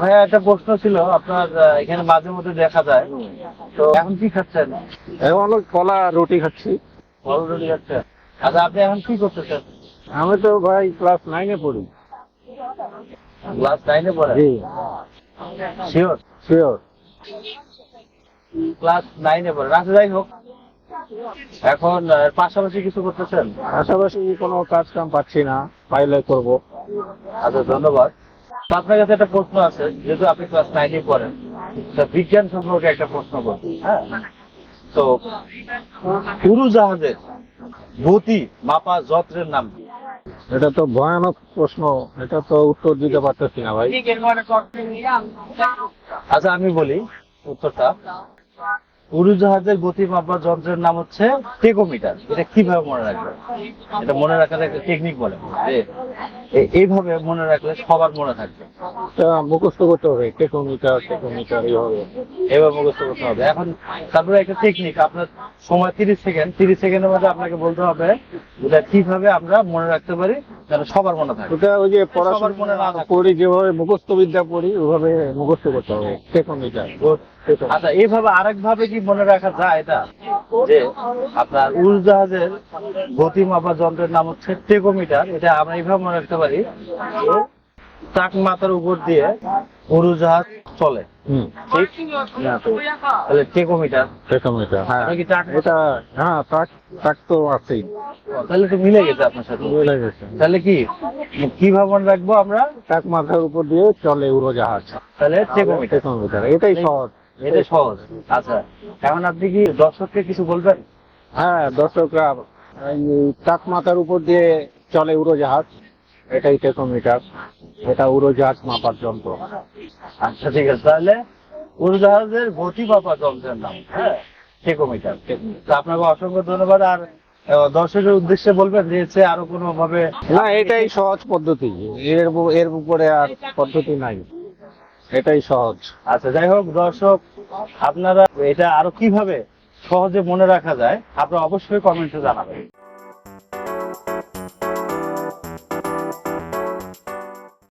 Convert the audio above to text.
ভাইয়া একটা প্রশ্ন ছিল আপনার, এখানে মাঝে মধ্যে দেখা যায়, তো এখন কি খাচ্ছেন? এখন কলা রুটি খাচ্ছি। বড় রুটি খাচ্ছেন? আচ্ছা, আপনি এখন কি করতেছেন? আমি তো ভাই ক্লাস 9-এ পড়ি। ক্লাস 9-এ পড়েন? জি, শিওর? শিওর। ক্লাস 9-এ পড়েন। আচ্ছা, যাই হোক, এখন পাশাপাশি কিছু করতেছেন? পাশাপাশি কোনো কাজ কাম পাচ্ছি না, পাইলে করব। আচ্ছা, ধন্যবাদ। তো আপনার কাছে একটা প্রশ্ন আছে, যেহেতু আপনি ক্লাস 9-এ পড়েন, তা বিজ্ঞান সম্পর্কে একটা প্রশ্ন করছি। হ্যাঁ, তো উড়োজাহাজের গতি মাপা যন্ত্রের নাম কি? এটা তো ভয়ানক প্রশ্ন, এটা তো উত্তর দিতে পারতেছি না ভাই। আচ্ছা, আমি বলি উত্তরটা। উড়োজাহাজের গতি মাপার যন্ত্রের নাম হচ্ছে টেকোমিটার। এটা কিভাবে মনে রাখবে? এটা মনে রাখার একটা টেকনিক বলে যে এইভাবে মনে রাখলে সবার মনে থাকবে। এটা মুখস্থ করতে হবে, টেকোমিটার টেকোমিটার এইভাবে। এবার মুখস্থ করতে হবে। এখন তারপরে একটা টেকনিক, আপনার সময় 30 সেকেন্ড, 30 সেকেন্ডের মধ্যে আপনাকে বলতে হবে এটা কিভাবে আমরা মনে রাখতে পারি যেন সবার মনে থাকে। ওটা ওই যে সবার মনে পড়াশোনা না থাকে। পড়ি, যেভাবে মুখস্থ বিদ্যা পড়ি ওইভাবে মুখস্থ করতে হবে, টেকোমিটার। আচ্ছা, এইভাবে আরেক ভাবে কি মনে রাখা যায় এটা, যে আপনার উড়োজাহাজের গতি মাপা যন্ত্রের নাম হচ্ছে টেকোমিটার। এটা আমরা এইভাবে মনে রাখতে পারি যে ট্রাক মাথার উপর দিয়ে উড়োজাহাজ চলে। হুম, ঠিক? তাহলে টেকোমিটার। টেকোমিটার, হ্যাঁ। আপনি কি ট্রাক? এটা, হ্যাঁ, ট্রাক ট্রাক তো আছেই। তাহলে তো মিলে গেছে আপনার সাথে। মিলে গেছে। তাহলে কি কিভাবে মনে রাখবো আমরা? ট্রাক মাথার উপর দিয়ে চলে উড়োজাহাজ, তাহলে টেকোমিটার। টেকোমিটার, এটাই সহজ। এটা সহজ। আচ্ছা, এখন আপনি কি দর্শককে কিছু বলবেন? হ্যাঁ, দর্শকরা, এই ট্রাক মাথার উপর দিয়ে চলে উড়োজাহাজ, এটাই টেকোমিটার। এটা উড়োজাহাজ মাপার যন্ত্র। আচ্ছা, ঠিক আছে। তাহলে উড়োজাহাজের গতি মাপা যন্ত্রের নাম, হ্যাঁ, টেকোমিটার। তো আপনাকে অসংখ্য ধন্যবাদ। আর দর্শকের উদ্দেশ্যে বলবেন যে হচ্ছে আরো কোনো ভাবে? না, এটাই সহজ পদ্ধতি, এর উপরে আর পদ্ধতি নাই, এটাই সহজ। আচ্ছা, যাই হোক দর্শক, আপনারা এটা আরো কিভাবে সহজে মনে রাখা যায় আপনারা অবশ্যই কমেন্টে জানাবেন।